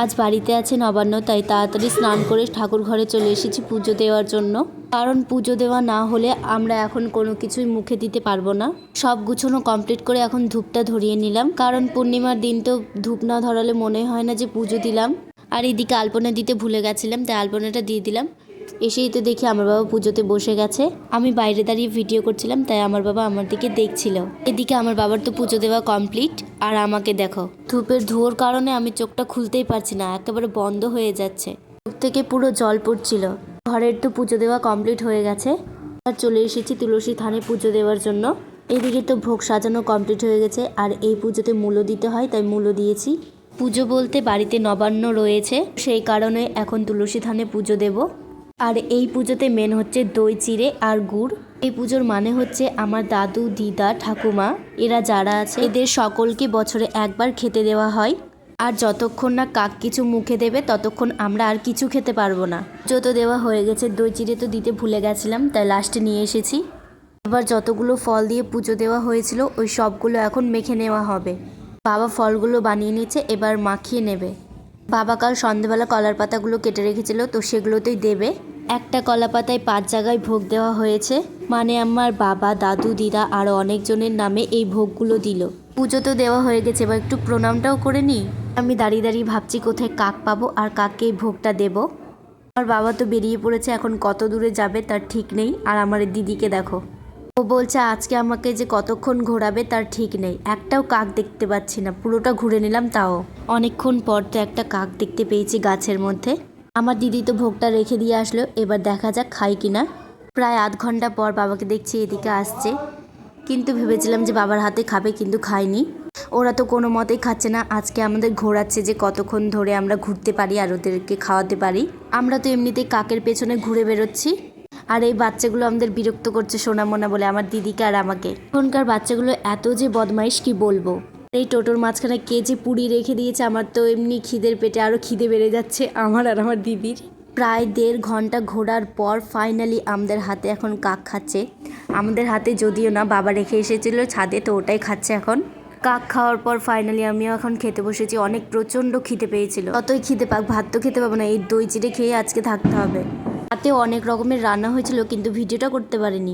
আজ বাড়িতে আছে নবান্ন, তাই তাড়াতাড়ি স্নান করে ঠাকুর ঘরে চলে এসেছি পুজো দেওয়ার জন্য। কারণ পুজো দেওয়া না হলে আমরা এখন কোনো কিছুই মুখে দিতে পারবো না। সব গুছানো কমপ্লিট করে এখন ধূপটা ধরিয়ে নিলাম, কারণ পূর্ণিমার দিন তো ধূপ না ধরালে মনে হয় না যে পুজো দিলাম। আর এদিকে আলপনা দিতে ভুলে গেছিলাম, তাই আলপনাটা দিয়ে দিলাম। এসেই তো দেখি আমার বাবা পুজোতে বসে গেছে। আমি বাইরে দাঁড়িয়ে ভিডিও করছিলাম, তাই আমার বাবা আমার দিকে দেখছিল। এদিকে আমার বাবার তো পুজো দেওয়া কমপ্লিট, আর আমাকে দেখো, ধূপের ধোঁয়ার কারণে আমি চোখটা খুলতেই পারছি না, একেবারে বন্ধ হয়ে যাচ্ছে। চোখ থেকে পুরো জল পড়ছিল। ঘরের তো পুজো দেওয়া কমপ্লিট হয়ে গেছে, আর চলে এসেছি তুলসী থানে পুজো দেওয়ার জন্য। এদিকে তো ভোগ সাজানো কমপ্লিট হয়ে গেছে, আর এই পুজোতে মূল্য দিতে হয়, তাই মূল্য দিয়েছি। পুজো বলতে বাড়িতে নবান্ন রয়েছে, সেই কারণে এখন তুলসী থানে পুজো দেব। আর এই পুজোতে মেন হচ্ছে দই চিড়ে আর গুড়। এই পুজোর মানে হচ্ছে আমার দাদু, দিদা, ঠাকুমা এরা যারা আছে এদের সকলকে বছরে একবার খেতে দেওয়া হয়। আর যতক্ষণ না কাক কিছু মুখে দেবে ততক্ষণ আমরা আর কিছু খেতে পারবো না। পুজো তো দেওয়া হয়ে গেছে, দই চিড়ে তো দিতে ভুলে গেছিলাম, তাই লাস্টে নিয়ে এসেছি। এবার যতগুলো ফল দিয়ে পুজো দেওয়া হয়েছিল ওই সবগুলো এখন মেখে নেওয়া হবে। বাবা ফলগুলো বানিয়ে নিচ্ছে, এবার মাখিয়ে নেবে। বাবা কাল সন্ধেবেলা কলার পাতাগুলো কেটে রেখেছিল, তো সেগুলোতেই দেবে। একটা কলা পাতায় 5 জায়গায় ভোগ দেওয়া হয়েছে, মানে আমার বাবা, দাদু, দিদা আরও অনেকজনের নামে এই ভোগগুলো দিল। পুজো তো দেওয়া হয়ে গেছে, এবার একটু প্রণামটাও করে নিই। আমি দাঁড়িয়ে দাঁড়িয়ে ভাবছি কোথায় কাক পাবো আর কাককে এই ভোগটা দেব। আমার বাবা তো বেরিয়ে পড়েছে, এখন কত দূরে যাবে তার ঠিক নেই। আর আমার দিদিকে দেখো, ও বলছে আজকে আমাকে যে কতক্ষণ ঘোরাবে তার ঠিক নেই। একটাও কাক দেখতে পাচ্ছি না, পুরোটা ঘুরে নিলাম, তাও অনেকক্ষণ পর তো একটা কাক দেখতে পেয়েছি গাছের মধ্যে। আমার দিদি তো ভোগটা রেখে দিয়ে আসলো, এবার দেখা যাক খাই কিনা। প্রায় আধ ঘন্টা পর বাবাকে দেখছি এদিকে আসছে, কিন্তু ভেবেছিলাম যে বাবার হাতে খাবে, কিন্তু খায়নি। ওরা তো কোনো মতেই খাচ্ছে না, আজকে আমাদের ঘোরাচ্ছে যে কতক্ষণ ধরে আমরা ঘুরতে পারি আর ওদেরকে খাওয়াতে পারি। আমরা তো এমনিতেই কাকের পেছনে ঘুরে বেরোচ্ছি, আর এই বাচ্চাগুলো আমাদের বিরক্ত করছে সোনামোনা বলে, আমার দিদিকে আর আমাকে। এখনকার বাচ্চাগুলো এত যে বদমাইশ কি বলবো। এই টোটোর মাঝখানে কে যে পুরি রেখে দিয়েছে, আমার তো এমনি খিদের পেটে আরও খিদে বেড়ে যাচ্ছে আমার আর আমার দিদির। প্রায় 1.5 ঘন্টা ঘোরার পর ফাইনালি আমাদের হাতে এখন কাক খাচ্ছে। আমাদের হাতে যদিও না, বাবা রেখে এসেছিল ছাদে, তো ওটাই খাচ্ছে এখন। কাক খাওয়ার পর ফাইনালি আমিও এখন খেতে বসেছি। অনেক প্রচণ্ড খিদে পেয়েছিল, কতই খিদে পাক, ভাত তো খেতে পাবো না, এই দই চিড়ে খেয়ে আজকে থাকতে হবে। রাতে অনেক রকমের রান্না হয়েছিল, কিন্তু ভিডিওটা করতে পারিনি।